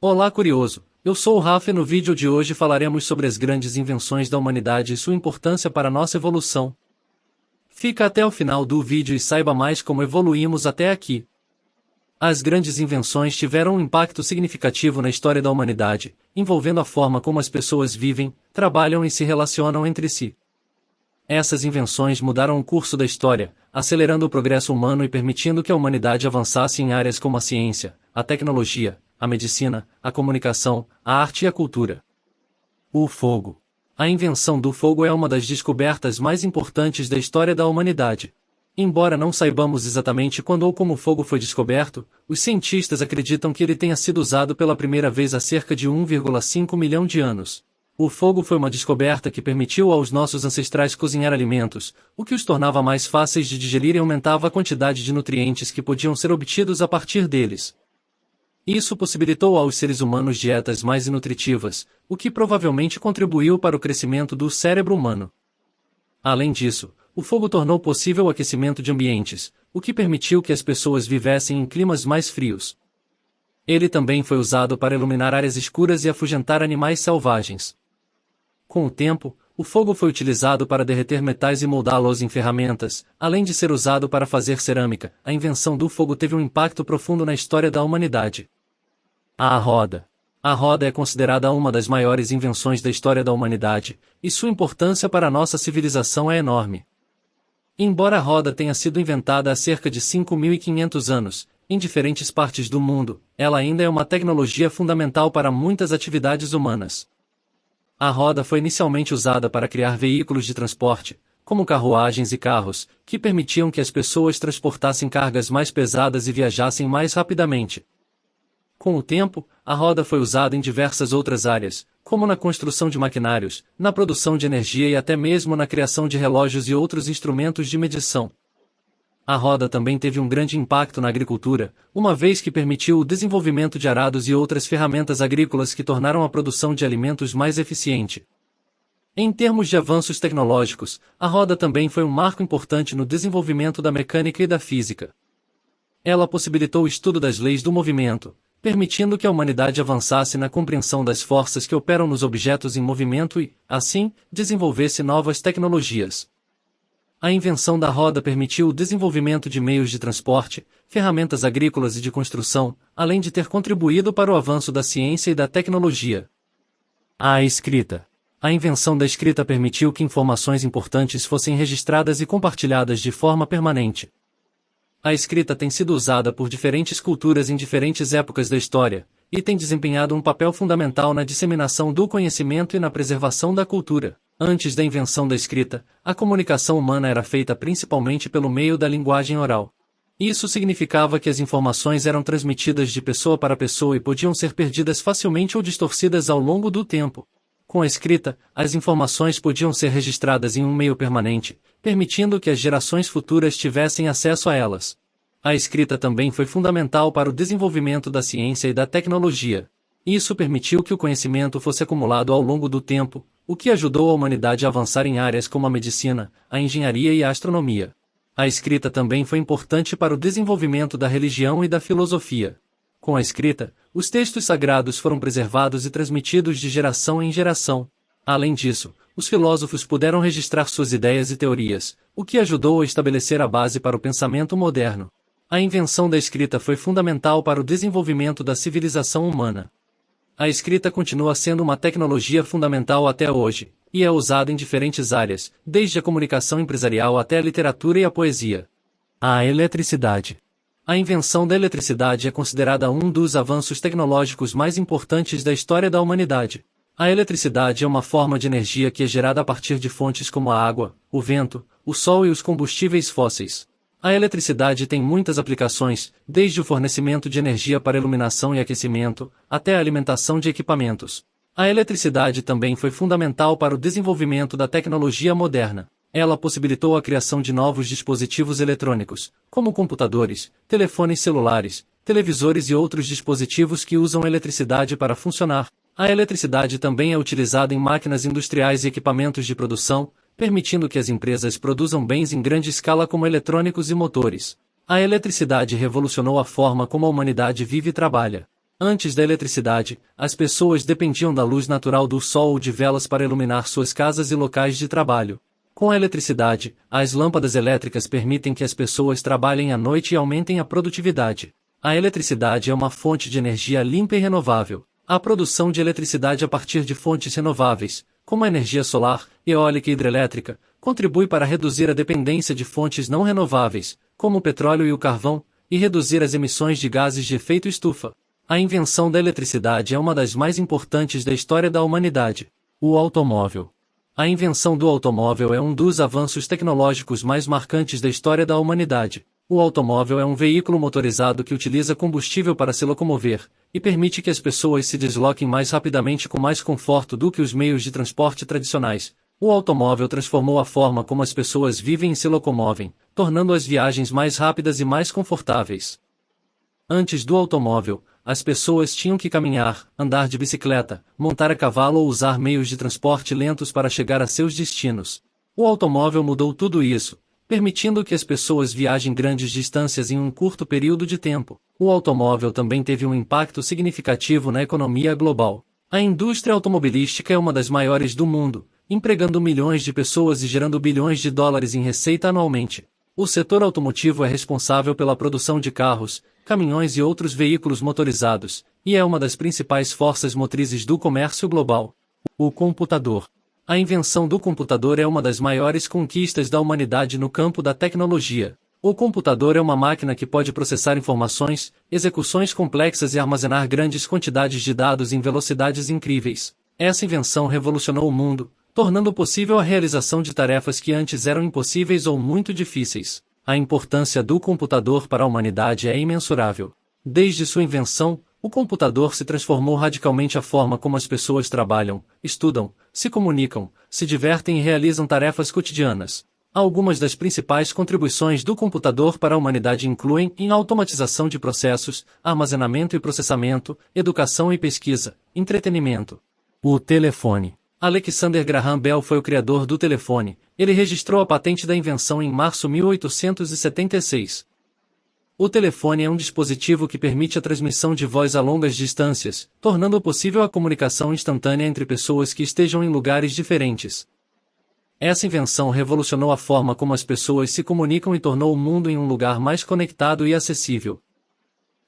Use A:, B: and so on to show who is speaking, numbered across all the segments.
A: Olá, curioso! Eu sou o Rafa e no vídeo de hoje falaremos sobre as grandes invenções da humanidade e sua importância para a nossa evolução. Fica até o final do vídeo e saiba mais como evoluímos até aqui. As grandes invenções tiveram um impacto significativo na história da humanidade, envolvendo a forma como as pessoas vivem, trabalham e se relacionam entre si. Essas invenções mudaram o curso da história, acelerando o progresso humano e permitindo que a humanidade avançasse em áreas como a ciência, a tecnologia, a medicina, a comunicação, a arte e a cultura. O fogo. A invenção do fogo é uma das descobertas mais importantes da história da humanidade. Embora não saibamos exatamente quando ou como o fogo foi descoberto, os cientistas acreditam que ele tenha sido usado pela primeira vez há cerca de 1,5 milhão de anos. O fogo foi uma descoberta que permitiu aos nossos ancestrais cozinhar alimentos, o que os tornava mais fáceis de digerir e aumentava a quantidade de nutrientes que podiam ser obtidos a partir deles. Isso possibilitou aos seres humanos dietas mais nutritivas, o que provavelmente contribuiu para o crescimento do cérebro humano. Além disso, o fogo tornou possível o aquecimento de ambientes, o que permitiu que as pessoas vivessem em climas mais frios. Ele também foi usado para iluminar áreas escuras e afugentar animais selvagens. Com o tempo, o fogo foi utilizado para derreter metais e moldá-los em ferramentas, além de ser usado para fazer cerâmica. A invenção do fogo teve um impacto profundo na história da humanidade. A roda. A roda é considerada uma das maiores invenções da história da humanidade, e sua importância para a nossa civilização é enorme. Embora a roda tenha sido inventada há cerca de 5.500 anos, em diferentes partes do mundo, ela ainda é uma tecnologia fundamental para muitas atividades humanas. A roda foi inicialmente usada para criar veículos de transporte, como carruagens e carros, que permitiam que as pessoas transportassem cargas mais pesadas e viajassem mais rapidamente. Com o tempo, a roda foi usada em diversas outras áreas, como na construção de maquinários, na produção de energia e até mesmo na criação de relógios e outros instrumentos de medição. A roda também teve um grande impacto na agricultura, uma vez que permitiu o desenvolvimento de arados e outras ferramentas agrícolas que tornaram a produção de alimentos mais eficiente. Em termos de avanços tecnológicos, a roda também foi um marco importante no desenvolvimento da mecânica e da física. Ela possibilitou o estudo das leis do movimento, permitindo que a humanidade avançasse na compreensão das forças que operam nos objetos em movimento e, assim, desenvolvesse novas tecnologias. A invenção da roda permitiu o desenvolvimento de meios de transporte, ferramentas agrícolas e de construção, além de ter contribuído para o avanço da ciência e da tecnologia. A escrita. A invenção da escrita permitiu que informações importantes fossem registradas e compartilhadas de forma permanente. A escrita tem sido usada por diferentes culturas em diferentes épocas da história, e tem desempenhado um papel fundamental na disseminação do conhecimento e na preservação da cultura. Antes da invenção da escrita, a comunicação humana era feita principalmente pelo meio da linguagem oral. Isso significava que as informações eram transmitidas de pessoa para pessoa e podiam ser perdidas facilmente ou distorcidas ao longo do tempo. Com a escrita, as informações podiam ser registradas em um meio permanente, permitindo que as gerações futuras tivessem acesso a elas. A escrita também foi fundamental para o desenvolvimento da ciência e da tecnologia. Isso permitiu que o conhecimento fosse acumulado ao longo do tempo, o que ajudou a humanidade a avançar em áreas como a medicina, a engenharia e a astronomia. A escrita também foi importante para o desenvolvimento da religião e da filosofia. Com a escrita, os textos sagrados foram preservados e transmitidos de geração em geração. Além disso, os filósofos puderam registrar suas ideias e teorias, o que ajudou a estabelecer a base para o pensamento moderno. A invenção da escrita foi fundamental para o desenvolvimento da civilização humana. A escrita continua sendo uma tecnologia fundamental até hoje, e é usada em diferentes áreas, desde a comunicação empresarial até a literatura e a poesia. A eletricidade. A invenção da eletricidade é considerada um dos avanços tecnológicos mais importantes da história da humanidade. A eletricidade é uma forma de energia que é gerada a partir de fontes como a água, o vento, o sol e os combustíveis fósseis. A eletricidade tem muitas aplicações, desde o fornecimento de energia para iluminação e aquecimento, até a alimentação de equipamentos. A eletricidade também foi fundamental para o desenvolvimento da tecnologia moderna. Ela possibilitou a criação de novos dispositivos eletrônicos, como computadores, telefones celulares, televisores e outros dispositivos que usam eletricidade para funcionar. A eletricidade também é utilizada em máquinas industriais e equipamentos de produção, permitindo que as empresas produzam bens em grande escala como eletrônicos e motores. A eletricidade revolucionou a forma como a humanidade vive e trabalha. Antes da eletricidade, as pessoas dependiam da luz natural do sol ou de velas para iluminar suas casas e locais de trabalho. Com a eletricidade, as lâmpadas elétricas permitem que as pessoas trabalhem à noite e aumentem a produtividade. A eletricidade é uma fonte de energia limpa e renovável. A produção de eletricidade a partir de fontes renováveis, como a energia solar, eólica e hidrelétrica, contribui para reduzir a dependência de fontes não renováveis, como o petróleo e o carvão, e reduzir as emissões de gases de efeito estufa. A invenção da eletricidade é uma das mais importantes da história da humanidade. O automóvel. A invenção do automóvel é um dos avanços tecnológicos mais marcantes da história da humanidade. O automóvel é um veículo motorizado que utiliza combustível para se locomover, e permite que as pessoas se desloquem mais rapidamente com mais conforto do que os meios de transporte tradicionais. O automóvel transformou a forma como as pessoas vivem e se locomovem, tornando as viagens mais rápidas e mais confortáveis. Antes do automóvel, as pessoas tinham que caminhar, andar de bicicleta, montar a cavalo ou usar meios de transporte lentos para chegar a seus destinos. O automóvel mudou tudo isso, permitindo que as pessoas viajem grandes distâncias em um curto período de tempo. O automóvel também teve um impacto significativo na economia global. A indústria automobilística é uma das maiores do mundo, empregando milhões de pessoas e gerando bilhões de dólares em receita anualmente. O setor automotivo é responsável pela produção de carros, caminhões e outros veículos motorizados, e é uma das principais forças motrizes do comércio global. O computador. A invenção do computador é uma das maiores conquistas da humanidade no campo da tecnologia. O computador é uma máquina que pode processar informações, execuções complexas e armazenar grandes quantidades de dados em velocidades incríveis. Essa invenção revolucionou o mundo, tornando possível a realização de tarefas que antes eram impossíveis ou muito difíceis. A importância do computador para a humanidade é imensurável. Desde sua invenção, o computador se transformou radicalmente a forma como as pessoas trabalham, estudam, se comunicam, se divertem e realizam tarefas cotidianas. Algumas das principais contribuições do computador para a humanidade incluem a automatização de processos, armazenamento e processamento, educação e pesquisa, entretenimento. O telefone. Alexander Graham Bell foi o criador do telefone. Ele registrou a patente da invenção em março de 1876. O telefone é um dispositivo que permite a transmissão de voz a longas distâncias, tornando possível a comunicação instantânea entre pessoas que estejam em lugares diferentes. Essa invenção revolucionou a forma como as pessoas se comunicam e tornou o mundo em um lugar mais conectado e acessível.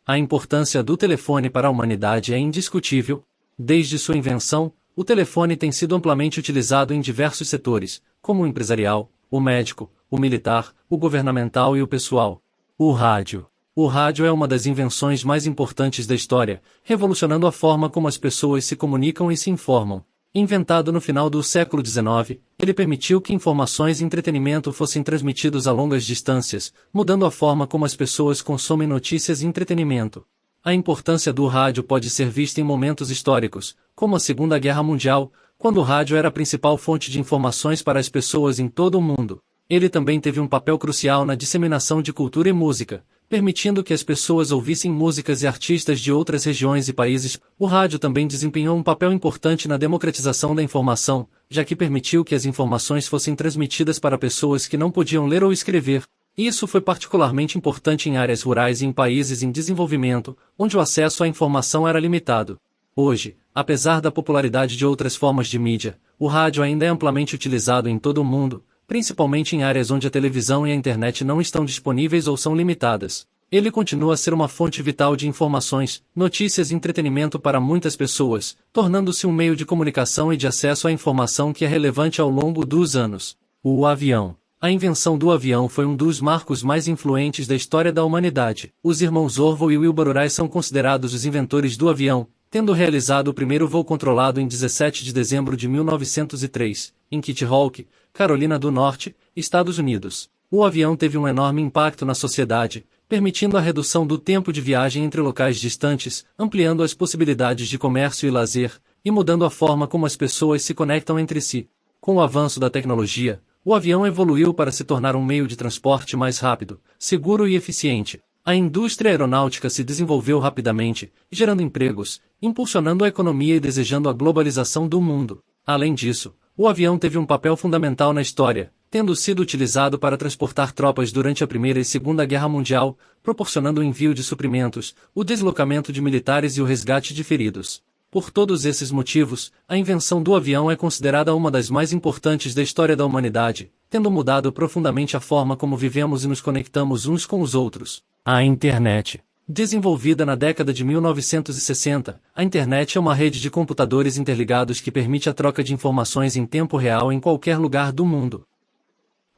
A: A importância do telefone para a humanidade é indiscutível. Desde sua invenção, o telefone tem sido amplamente utilizado em diversos setores, como o empresarial, o médico, o militar, o governamental e o pessoal. O rádio. O rádio é uma das invenções mais importantes da história, revolucionando a forma como as pessoas se comunicam e se informam. Inventado no final do século XIX, ele permitiu que informações e entretenimento fossem transmitidos a longas distâncias, mudando a forma como as pessoas consomem notícias e entretenimento. A importância do rádio pode ser vista em momentos históricos, como a Segunda Guerra Mundial, quando o rádio era a principal fonte de informações para as pessoas em todo o mundo. Ele também teve um papel crucial na disseminação de cultura e música, permitindo que as pessoas ouvissem músicas e artistas de outras regiões e países. O rádio também desempenhou um papel importante na democratização da informação, já que permitiu que as informações fossem transmitidas para pessoas que não podiam ler ou escrever. Isso foi particularmente importante em áreas rurais e em países em desenvolvimento, onde o acesso à informação era limitado. Hoje, apesar da popularidade de outras formas de mídia, o rádio ainda é amplamente utilizado em todo o mundo, principalmente em áreas onde a televisão e a internet não estão disponíveis ou são limitadas. Ele continua a ser uma fonte vital de informações, notícias e entretenimento para muitas pessoas, tornando-se um meio de comunicação e de acesso à informação que é relevante ao longo dos anos. O avião. A invenção do avião foi um dos marcos mais influentes da história da humanidade. Os irmãos Orville e Wilbur Wright são considerados os inventores do avião, tendo realizado o primeiro voo controlado em 17 de dezembro de 1903, em Kitty Hawk, Carolina do Norte, Estados Unidos. O avião teve um enorme impacto na sociedade, permitindo a redução do tempo de viagem entre locais distantes, ampliando as possibilidades de comércio e lazer, e mudando a forma como as pessoas se conectam entre si. Com o avanço da tecnologia, o avião evoluiu para se tornar um meio de transporte mais rápido, seguro e eficiente. A indústria aeronáutica se desenvolveu rapidamente, gerando empregos, impulsionando a economia e desejando a globalização do mundo. Além disso, o avião teve um papel fundamental na história, tendo sido utilizado para transportar tropas durante a Primeira e Segunda Guerra Mundial, proporcionando o envio de suprimentos, o deslocamento de militares e o resgate de feridos. Por todos esses motivos, a invenção do avião é considerada uma das mais importantes da história da humanidade, tendo mudado profundamente a forma como vivemos e nos conectamos uns com os outros. A Internet. Desenvolvida na década de 1960, a Internet é uma rede de computadores interligados que permite a troca de informações em tempo real em qualquer lugar do mundo.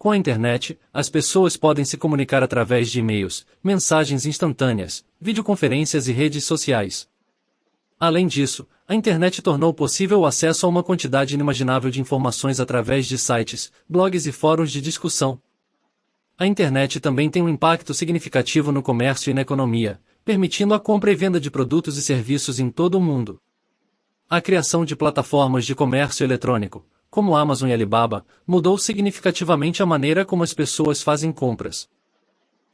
A: Com a Internet, as pessoas podem se comunicar através de e-mails, mensagens instantâneas, videoconferências e redes sociais. Além disso, a Internet tornou possível o acesso a uma quantidade inimaginável de informações através de sites, blogs e fóruns de discussão. A Internet também tem um impacto significativo no comércio e na economia, permitindo a compra e venda de produtos e serviços em todo o mundo. A criação de plataformas de comércio eletrônico, como Amazon e Alibaba, mudou significativamente a maneira como as pessoas fazem compras.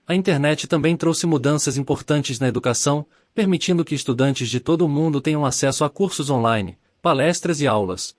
A: A Internet também trouxe mudanças importantes na educação, permitindo que estudantes de todo o mundo tenham acesso a cursos online, palestras e aulas.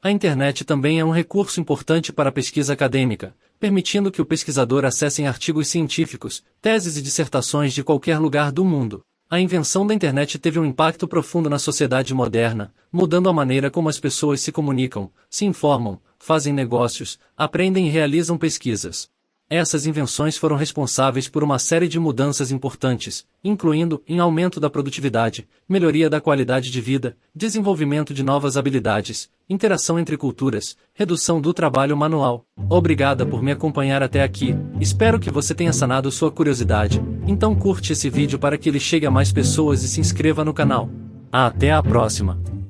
A: A Internet também é um recurso importante para a pesquisa acadêmica, permitindo que o pesquisador acesse artigos científicos, teses e dissertações de qualquer lugar do mundo. A invenção da Internet teve um impacto profundo na sociedade moderna, mudando a maneira como as pessoas se comunicam, se informam, fazem negócios, aprendem e realizam pesquisas. Essas invenções foram responsáveis por uma série de mudanças importantes, incluindo em aumento da produtividade, melhoria da qualidade de vida, desenvolvimento de novas habilidades, interação entre culturas, redução do trabalho manual. Obrigada por me acompanhar até aqui, espero que você tenha sanado sua curiosidade, então curte esse vídeo para que ele chegue a mais pessoas e se inscreva no canal. Até a próxima!